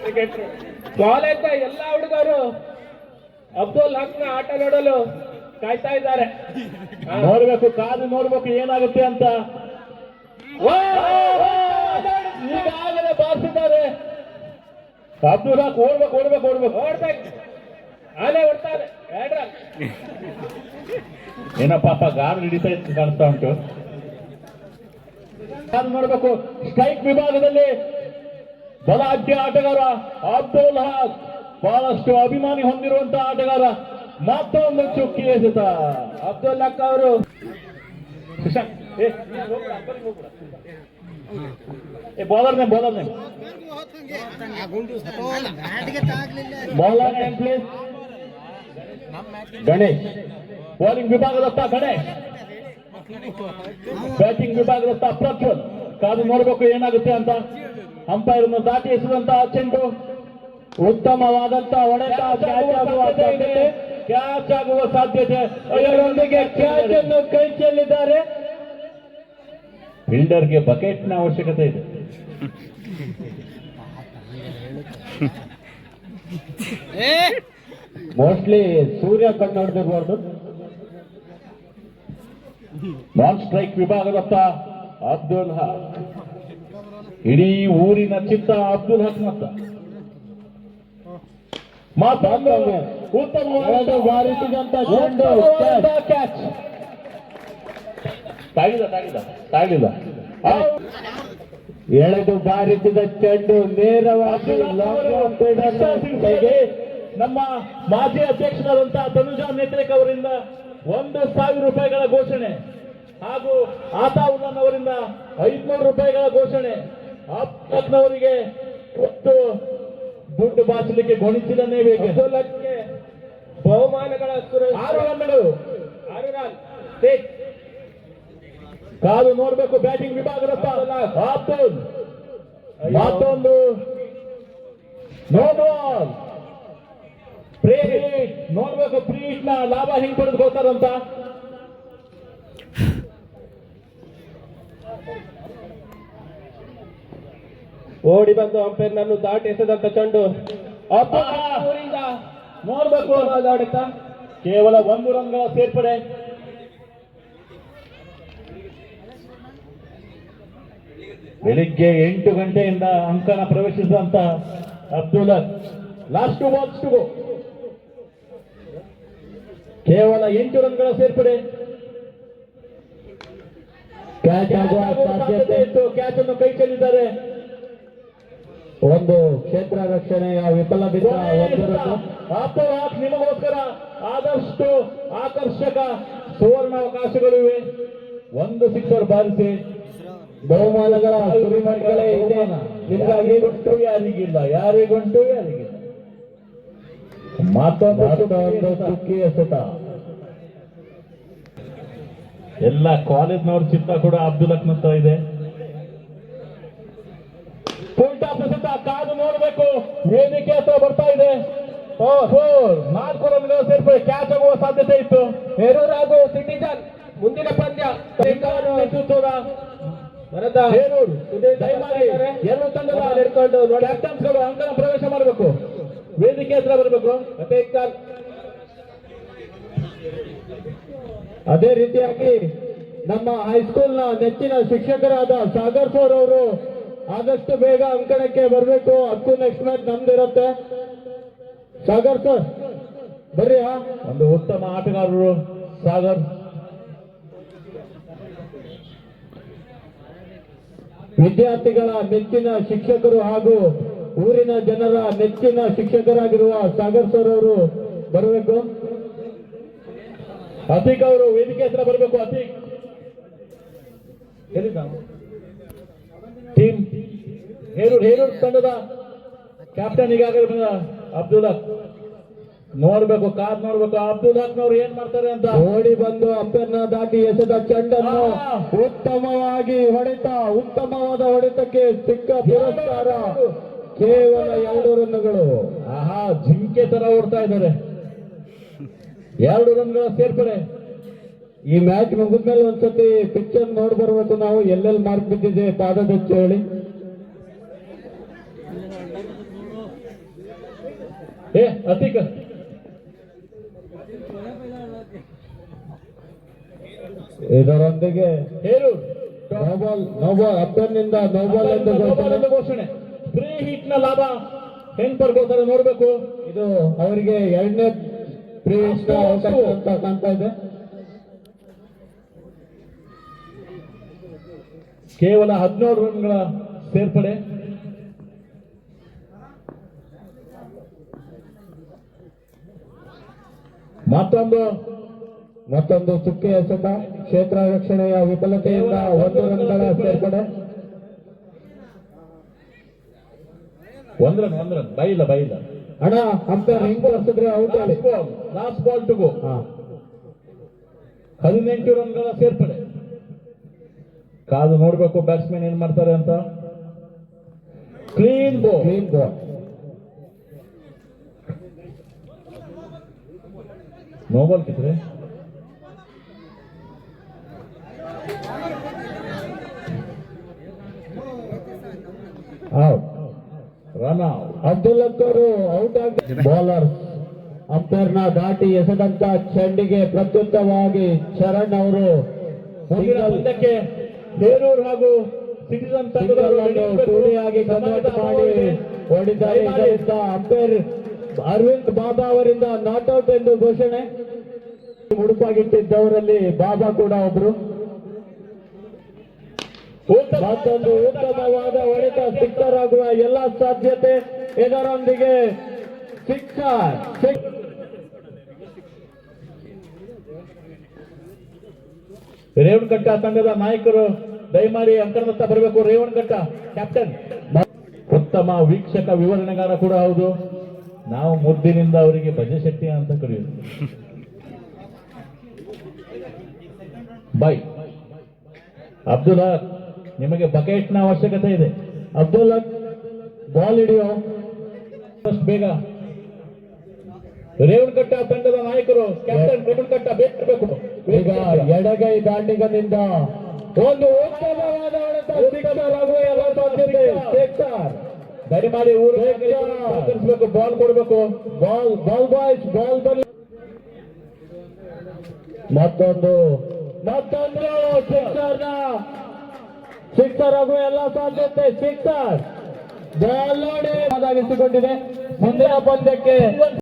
Cricketer. College ಎಲ್ಲ ಹುಡುಗರು ಅಬ್ದುಲ್ ಹಕ್ನ ಆಟ ನೋಡಲು ಕಾಯ್ತಾ ಇದ್ದಾರೆ. ನೋಡ್ಬೇಕು, ಕಾದು ನೋಡ್ಬೇಕು ಏನಾಗುತ್ತೆ ಅಂತ. ಈಗಾಗಲೇ ಬಾರಿಸಿದ್ದಾರೆ. ಅಬ್ದುಲ್ ಹಕ್ ಓಡ್ಬೇಕು ಓಡ್ಬೇಕು ಓಡ್ಬೇಕು ಓಡ್ಬೇಕು, ಆನೆ ಓಡ್ತಾರೆ. ಏನಪ್ಪ ಗಾಳಿ ಹಿಡಿತಾ ಇತ್ತು ಕಾಣಿಸ್ತಾ ಉಂಟು. ಕಾದು ನೋಡ್ಬೇಕು. ಸ್ಟ್ರೈಕ್ ವಿಭಾಗದಲ್ಲಿ ಬಲಾಢ್ಯ ಆಟಗಾರ ಅಬ್ದುಲ್ ಹಕ್, ಬಹಳಷ್ಟು ಅಭಿಮಾನಿ ಹೊಂದಿರುವಂತಹ ಆಟಗಾರ. ಮತ್ತೊಂದು ಚುಕ್ಕಿ ಎಸೆತ ಅಬ್ದುಲ್ ಹಕ್ ಅವರು. बॉलर ने बॉलर प्लेस गणेश. बॉलिंग ವಿಭಾಗದತ್ತ ಗಣೇಶ್, ಬ್ಯಾಟಿಂಗ್ ವಿಭಾಗದತ್ತ ಪ್ರಜ್ವಲ್. ಕಾದು ನೋಡಬೇಕು ಏನಾಗುತ್ತೆ ಅಂತ. ಅಂಪೈರ್ ಅನ್ನು ದಾಟಿ ಎಸೆದಂತಹ ಚೆಂಡು ಉತ್ತಮವಾದಂತಹ ಹೊಡೆತ, ಕ್ಯಾಚ್ ಆಗುವ ಸಾಧ್ಯತೆ. ಅದರೊಂದಿಗೆ ಕ್ಯಾಚ್ ಅನ್ನು ಕೈ ಚೆಲ್ಲಿದ್ದಾರೆ. ಫೀಲ್ಡರ್ಗೆ ಬಕೆಟ್ನ ಅವಶ್ಯಕತೆ ಇದೆ. ಮೋಸ್ಟ್ಲಿ ಸೂರ್ಯ ಕಣ್ಣು ಹೊಡೆದಿರಬಾರ್ದು. ನಾನ್ ಸ್ಟ್ರೈಕ್ ವಿಭಾಗದತ್ತ ಅಬ್ದುಲ್ ಹಕ್. ಇಡೀ ಊರಿನ ಚಿತ್ತ ಅಬ್ದುಲ್ ಹಕ್ ಮತ್ತೊಂದು ಉತ್ತಮವಾದ ಬಾರಿಸಿದಂತ ಚೆಂಡು ಕ್ಯಾಚ್. ತಾಗಿಲ್ಲ ಎಳೆದು ಬಾರಿಸಿದ ಚೆಂಡು ನೇರವಾಗಿ ನಮ್ಮ ಮಾಜಿ ಅಧ್ಯಕ್ಷರಾದಂತಹ ತನುಜಾ ನೇತ್ರೇಕ್ ಅವರಿಂದ 1,000 ರೂಪಾಯಿಗಳ ಘೋಷಣೆ ಹಾಗೂ ಆತಾವುಲ್ಲನ್ ಅವರಿಂದ 500 ರೂಪಾಯಿಗಳ ಘೋಷಣೆ. ಅಬ್ದುಲ್ನವರಿಗೆ ಒಟ್ಟು ದುಡ್ಡು ಬಾಚಲಿಕ್ಕೆ ಗೊಣಿಸಿದನೇ ಬೇಕು. ಬಹುಮಾನಗಳ 6 ರನ್ಗಳು. ಕಾದು ನೋಡ್ಬೇಕು ಬ್ಯಾಟಿಂಗ್ ವಿಭಾಗದತ್ತ ಅಬ್ದುಲ್. ಮತ್ತೊಂದು ನೋ ಬಾಲ್. ನೋಡ್ಬೇಕು ಪ್ರೀಟ್ ನ ಲಾಭ ಹೆಂಗ್ ಪಡೆದುಕೋತಾರಂತ. ಓಡಿ ಬಂದು ಅಂಪೈರ್ ನನ್ನು ದಾಟಿ ಎಸೆದಂತ ಚೆಂಡು ಊರಿಂದ ನೋಡ್ಬೇಕು ಆಡಳಿತ. ಕೇವಲ 1 ರನ್ಗಳ ಸೇರ್ಪಡೆ. ಬೆಳಿಗ್ಗೆ 8 ಗಂಟೆಯಿಂದ ಅಂಕಣ ಪ್ರವೇಶಿಸಿದಂತ Abdul Haq. Last 2 balls to go. ಕೇವಲ 8 ರನ್ಗಳ ಸೇರ್ಪಡೆ. ಕ್ಯಾಚ್ ಆಗುವ ಸಾಧ್ಯತೆ ಇತ್ತು. ಕ್ಯಾಚ್ ಅನ್ನು ಕೈ ಚೆಲ್ಲಿದ್ದಾರೆ. ಒಂದು ಕ್ಷೇತ್ರ ರಕ್ಷಣೆಯ ವಿಫಲ ಬಿದ್ದ ಅಬ್ದುಲ್ ಹಕ್ ನಿಮಗೋಸ್ಕರ ಆದಷ್ಟು ಆಕರ್ಷಕ ಸುವರ್ಣಾವಕಾಶಗಳಿವೆ. 1 ಸಿಕ್ಸರ್ ಬಾರಿಸಿ ಬಹುಮಾನಗಳ ಸುರಿಮಳೆಗಳೇ ಇದೆ. ನಿಮಗಾಗಿ ಗುಂಟು ಯಾರಿಗಿಲ್ಲ, ಯಾರಿಗುಂಟು ಯಾರಿಗಿಲ್ಲ. ಮತ್ತೊಂದು ಚುಕ್ಕಿ ಎಸೆತ. ಎಲ್ಲ ಕಾಲೇಜ್ನವ್ರ ಚಿತ್ತ ಕೂಡ ಅಬ್ದುಲ್ ಹಕ್ ನಂತ ಇದೆ. ಫುಲ್ ಟಾಪ್ ಎಸೆತ. ಕಾದು ನೋಡಬೇಕು. ವೇದಿಕೆ ಹತ್ರ ಬರ್ತಾ ಇದೆ. 4 ರನ್ಗಳ ಸೇರ್ಪಡೆ. ಕ್ಯಾಚ್ ಆಗುವ ಸಾಧ್ಯತೆ ಇತ್ತು. ಹೇರೂರ್ ಹಾಗೂ ಸಿಟಿಜನ್ ಮುಂದಿನ ಪಂದ್ಯ ನೇತೃತ್ವದ ದಯಮಾಡಿ 2 ತಂಡದ ಹಿಡ್ಕೊಂಡು ಕ್ಯಾಪ್ಟನ್ಸ್ಗಳು ಅಂಕಣ ಪ್ರವೇಶ ಮಾಡಬೇಕು. ವೇದಿಕೆ ಹತ್ರ ಬರಬೇಕು. ಅದೇ ರೀತಿಯಾಗಿ ನಮ್ಮ ಹೈಸ್ಕೂಲ್ನ ನೆಚ್ಚಿನ ಶಿಕ್ಷಕರಾದ ಸಾಗರ್ ಸರ್ ಅವರು ಆದಷ್ಟು ಬೇಗ ಅಂಕಣಕ್ಕೆ ಬರಬೇಕು. ಹಕ್ಕು ನೆಕ್ಸ್ಟ್ ಮ್ಯಾಚ್ ನಮ್ದಿರುತ್ತೆ. ಸಾಗರ್ ಸರ್ ಬರ್ರಿ. ಒಂದು ಉತ್ತಮ ಆಟಗಾರರು ಸಾಗರ್. ವಿದ್ಯಾರ್ಥಿಗಳ ನೆಚ್ಚಿನ ಶಿಕ್ಷಕರು ಹಾಗೂ ಊರಿನ ಜನರ ನೆಚ್ಚಿನ ಶಿಕ್ಷಕರಾಗಿರುವ ಸಾಗರ್ ಸರ್ ಅವರು ಬರಬೇಕು. ಅತೀಕ್ ಅವರು ವೇದಿಕೆ ಹತ್ರ ಬರಬೇಕು. ಅತೀಕ್ ಟೀಮ್ ಹೇರೂರ್ ತಂಡದ ಕ್ಯಾಪ್ಟನ್ ಈಗಾಗಲೇ ಬಂದ ಅಬ್ದುಲ್ ಹಕ್. ನೋಡ್ಬೇಕು, ಕಾದ್ ನೋಡ್ಬೇಕು ಅಬ್ದುಲ್ ಹಕ್ ನವ್ರು ಏನ್ ಮಾಡ್ತಾರೆ ಅಂತ. ಓಡಿ ಬಂದು ಅಂಪೈರ್ನ ದಾಟಿ ಎಸೆದ ಚೆಂಡನ್ನು ಉತ್ತಮವಾಗಿ ಉತ್ತಮವಾದ ಹೊಡೆತಕ್ಕೆ ಸಿಕ್ಕ ಪುರಸ್ಕಾರ. ಕೇವಲ 2 ರನ್ಗಳು. ಜಿಂಕೆ ತರ ಓಡ್ತಾ ಇದ್ದಾರೆ. 2 ರನ್ಗಳ ಸೇರ್ಪಡೆ. ಈ ಮ್ಯಾಚ್ ಮುಗಿದ್ಮೇಲೆ ಒಂದ್ಸತಿ ಪಿಕ್ಚರ್ ನೋಡಿ ಬರ್ಬೇಕು ನಾವು. ಎಲ್ಲೆಲ್ಲಿ ಮಾರ್ಕ್ ಬಿದ್ದಿದೆ ಪಾದದಚ್ಚು ಹೇಳಿ. ಅತಿಕ್ ಇದರೊಂದಿಗೆ ಹೇರೂರ್ ನೋಬಾಲ್ ಅಪ್ಪನಿಂದ ನೋಬಾಲ್ ಎಂದು ಘೋಷಣೆ. ಫ್ರೀ ಹಿಟ್ ನ ಲಾಭ ಹೆಂಗ್ ಪಡ್ಕೋತಾರೆ ನೋಡ್ಬೇಕು. ಇದು ಅವರಿಗೆ ಎರಡನೇ ಫ್ರೀ ಅವಕಾಶ ಅಂತ ಕಾಣ್ತಾ ಇದೆ. ಕೇವಲ 17 ರನ್ಗಳ ಸೇರ್ಪಡೆ. ಮತ್ತೊಂದು ಚುಕ್ಕೆ ಎಸೆತ. ಕ್ಷೇತ್ರ ರಕ್ಷಣೆಯ ವಿಫಲತೆಯಿಂದ 1 ರನ್ಗಳ ಸೇರ್ಪಡೆ. 1 ರನ್ ಬೈಲ ಅಣ್ಣ ಅಂಪೈರ್ ಹೆಂಗ್ ತೋರಿಸಿದ್ರೆ ಔಟ್ ಹೇಳಿ. Last ball to go. 18 ರನ್ಗಳ ಸೇರ್ಪಡೆ. ಕಾದು ನೋಡ್ಬೇಕು ಬ್ಯಾಟ್ಸ್ಮನ್ ಏನ್ ಮಾಡ್ತಾರೆ ಅಂತ. Clean ball. ನೋ ಬಾಲ್ ಕಿತ್ರೆ ಔಟ್. ರನ್ ಅಬ್ದುಲ್ಲಕ್ ಅವರು ಔಟ್ ಆಗಿ ಬೌಲರ್ ಅಂಪೈರ್ನ ದಾಟಿ ಎಸೆದಂತ ಚೆಂಡಿಗೆ ಪ್ರತ್ಯುತ್ತರವಾಗಿ ಚರಣ್ ಅವರು ಮುಂದಿನ ಪಂದ್ಯಕ್ಕೆ ಹೇರೂರ್ ಹಾಗೂ ಸಿಟಿಸನ್ ತಂಡದವರು ಟೂಡಿಯಾಗಿ ಕನ್ವರ್ಟ್ ಮಾಡಿ ಹೊಡಿದ್ದಾರೆ. ಇದರಿಂದ ಅಂಪೈರ್ ಅರವಿಂದ್ ಬಾಬಾ ಅವರಿಂದ ನಾಟ್ ಔಟ್ ಎಂದು ಘೋಷಣೆ. ಮುಡುಪಾಗಿಟ್ಟಿದ್ದವರಲ್ಲಿ ಬಾಬಾ ಕೂಡ ಒಬ್ರು. ಮತ್ತೊಂದು ಉತ್ತಮವಾದ ಹೊಡೆತ, ಸಿಕ್ಸರ್ ಆಗುವ ಎಲ್ಲ ಸಾಧ್ಯತೆ. ಇದರೊಂದಿಗೆ ಸಿಕ್ಸರ್. ರೇವಣಕಟ್ಟ ತಂಡದ ನಾಯಕರು ದಯಮಾಡಿ ಅಂಕಣದತ್ತ ಬರಬೇಕು. ರೇವಣಕಟ್ಟ ಕ್ಯಾಪ್ಟನ್, ಉತ್ತಮ ವೀಕ್ಷಕ ವಿವರಣೆಗಾರ ಕೂಡ ಹೌದು. ನಾವು ಮುದ್ದಿನಿಂದ ಅವರಿಗೆ ಭಜಶೆಟ್ಟಿ ಅಂತ ಕರೆಯುವುದು. ಬೈ ಅಬ್ದುಲ್ಲಾ, ನಿಮಗೆ ಬಕೆಟ್ನ ಅವಶ್ಯಕತೆ ಇದೆ. ಅಬ್ದುಲ್ಲಾ ಬಾಲ್ ಹಿಡಿಯೋ ಬೇಗ. ರೇವಣಕಟ್ಟ ತಂಡದ ನಾಯಕರು ಕ್ಯಾಪ್ಟನ್ ರೇವಣಕಟ್ಟ ಬೇಕು. ಈಗ ಎಡಗೈ ದಾಂಡಿಗನಿಂದ ಒಂದು ಉತ್ತಮವಾದ ಹೊಡೆತ, ಸಿಕ್ಸರ್ ಆಗುವ ಎಲ್ಲ ಸಾಧ್ಯತೆ. ಸಿಕ್ಸರ್. ದಯಮಾಡಿ ಊರು ಕಳಿಸಬೇಕು, ಬಾಲ್ ಕೊಡಬೇಕು. ಬಾಲ್ ಬಾಯ್ಸ್ ಬಾಲ್ ಬರಲಿ. ಮತ್ತೊಂದು ಸಿಕ್ಸರ್ ಆಗುವ ಎಲ್ಲ ಸಾಧ್ಯತೆ. ಸಿಕ್ಸರ್. ಬಾಲ್ ನೋಡಿ ಮುಂದಿನ ಪಂದ್ಯಕ್ಕೆ